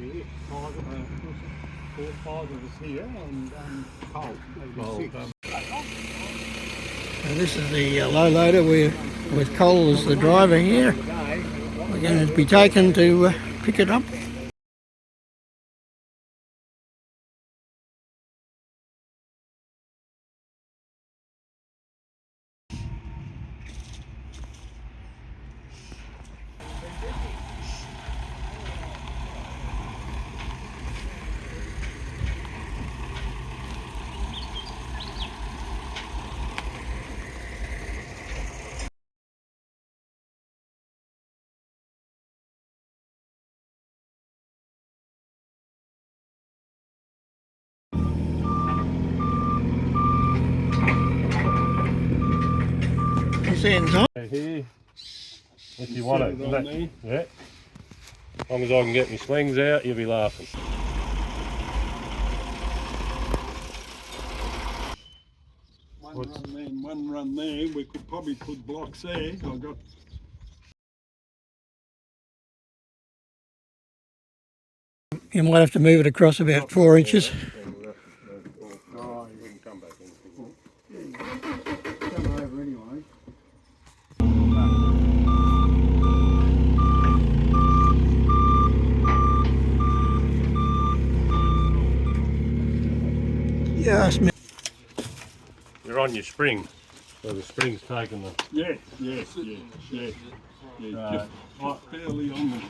here. Five of us here, and coal. So this is the low loader with Cole as the driver here. We're going to be taken to pick it up. Here, if you want it. Yeah. As long as I can get my slings out, you'll be laughing. One run there. We could probably put blocks there. I've got. You might have to move it across about 4 inches. Yes, You're on your spring, so the spring's taking the... Yeah. Just barely on the...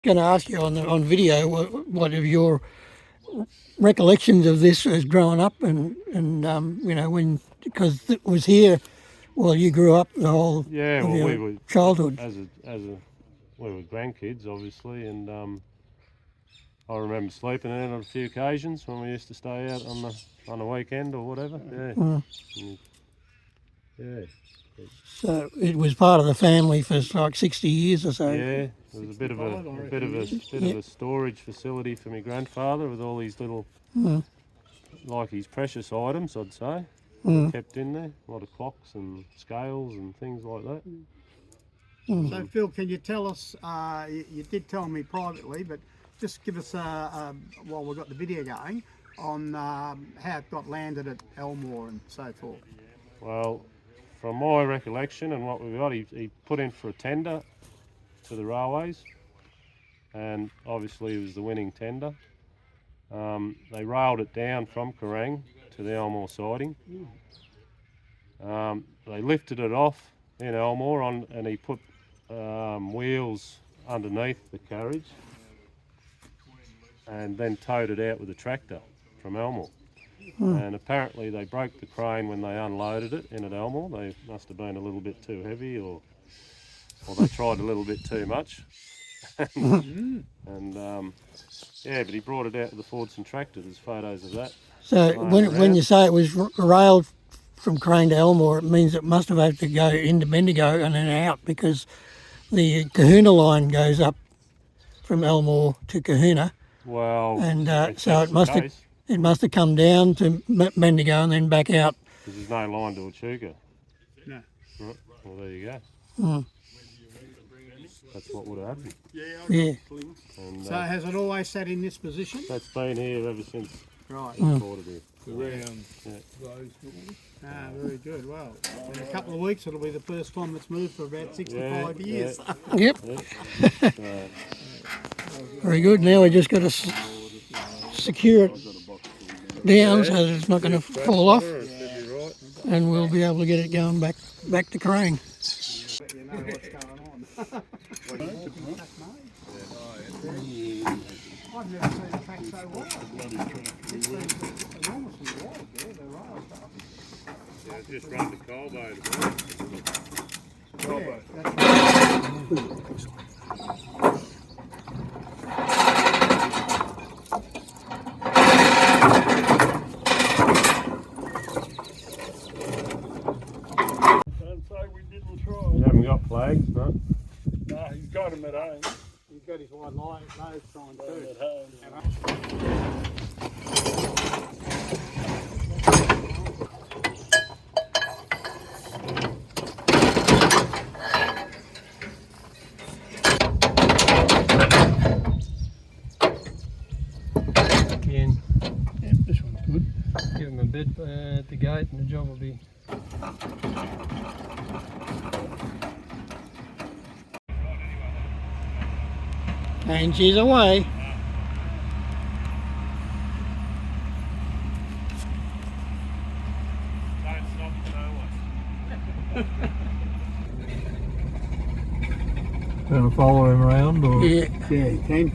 going to ask you on video what of your recollections of this as growing up and you know, when, because it was here while you grew up the whole of your childhood. We were grandkids obviously, and I remember sleeping in it on a few occasions when we used to stay out on the weekend or whatever. Yeah. So it was part of the family for like 60 years or so. Yeah, it was a bit of a storage facility for my grandfather with all these little, like his precious items, I'd say, kept in there. A lot of clocks and scales and things like that. So Phil, can you tell us? You did tell me privately, but just give us while we've got the video going on how it got landed at Elmore and so forth. Well, from my recollection and what we got, he put in for a tender to the railways, and obviously it was the winning tender. They railed it down from Kerang to the Elmore siding. They lifted it off in Elmore and he put wheels underneath the carriage and then towed it out with a tractor from Elmore. And apparently they broke the crane when they unloaded it in at Elmore. They must have been a little bit too heavy, or they tried a little bit too much. And yeah, but he brought it out to the Fords and tractor. There's photos of that. So when you say it was railed from Crane to Elmore, it means it must have had to go into Bendigo and then out, because the Kahuna line goes up from Elmore to Kahuna. Well, and so it must have come down to Bendigo and then back out. Because there's no line to Echuca. No. Right, well, there you go. Mm. That's what would have happened. Yeah. And So has it always sat in this position? that's been here ever since Right. recorded here. Around Yeah. those doors. Ah, very good. Well, in a couple of weeks it'll be the first time it's moved for about 65 Yeah, years. Yep. Yeah. So, Very good. Now we just got to secure it down so that it's not going to fall off, and we'll be able to get it going back to Kerang. Let you know what's going on. I've never seen a track so wide. It's enormously wide there, the rail stuff. just run the coal bay. Yeah, that's right. Don't say we didn't You try. haven't got flags, no? No, he's got him at home. He's got his wide nose sign too. At home. Again, Yeah, this one's good. give him a bit at the gate and the job will be. And she's away. Don't stop the Going to follow him around or Yeah. Yeah, you can.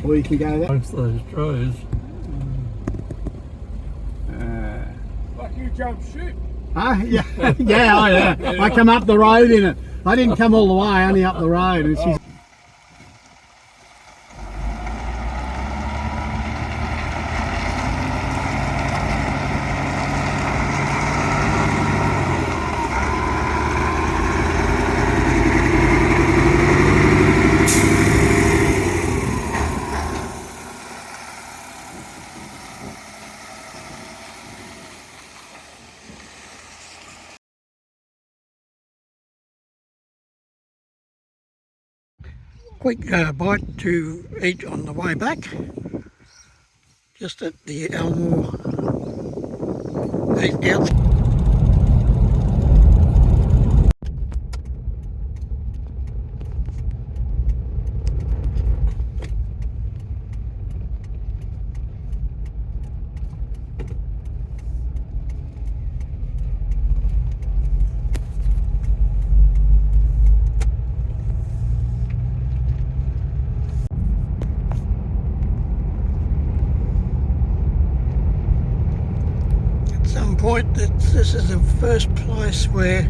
Or you can go that. both those trays. Like you jump ship. Huh? Yeah, yeah. I come up the road in it. I didn't come all the way, only up the road. And she's Quick bite to eat on the way back. Just at the Elmore out. Point that this is the first place where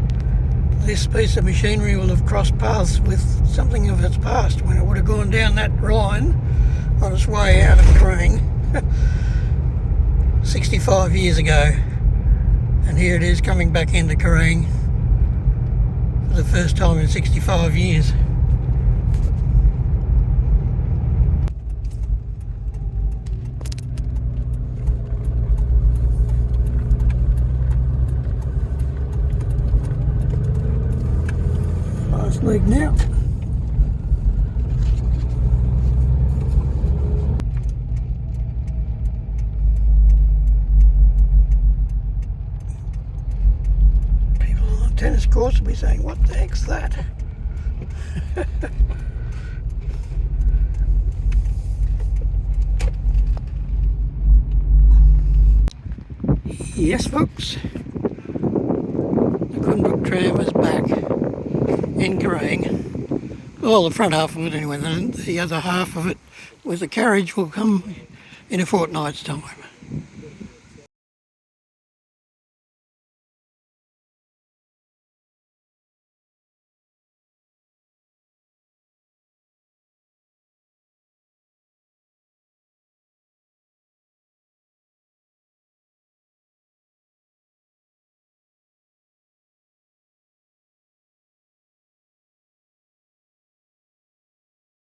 this piece of machinery will have crossed paths with something of its past, when it would have gone down that line on its way out of Kerang 65 years ago, and here it is coming back into Kerang for the first time in 65 years. Leg now. People on the tennis courts will be saying, what the heck's that? Yes folks, the Koondrook Tram is back in Kerang. Well, the front half of it anyway. The other half of it with the carriage will come in a fortnight's time.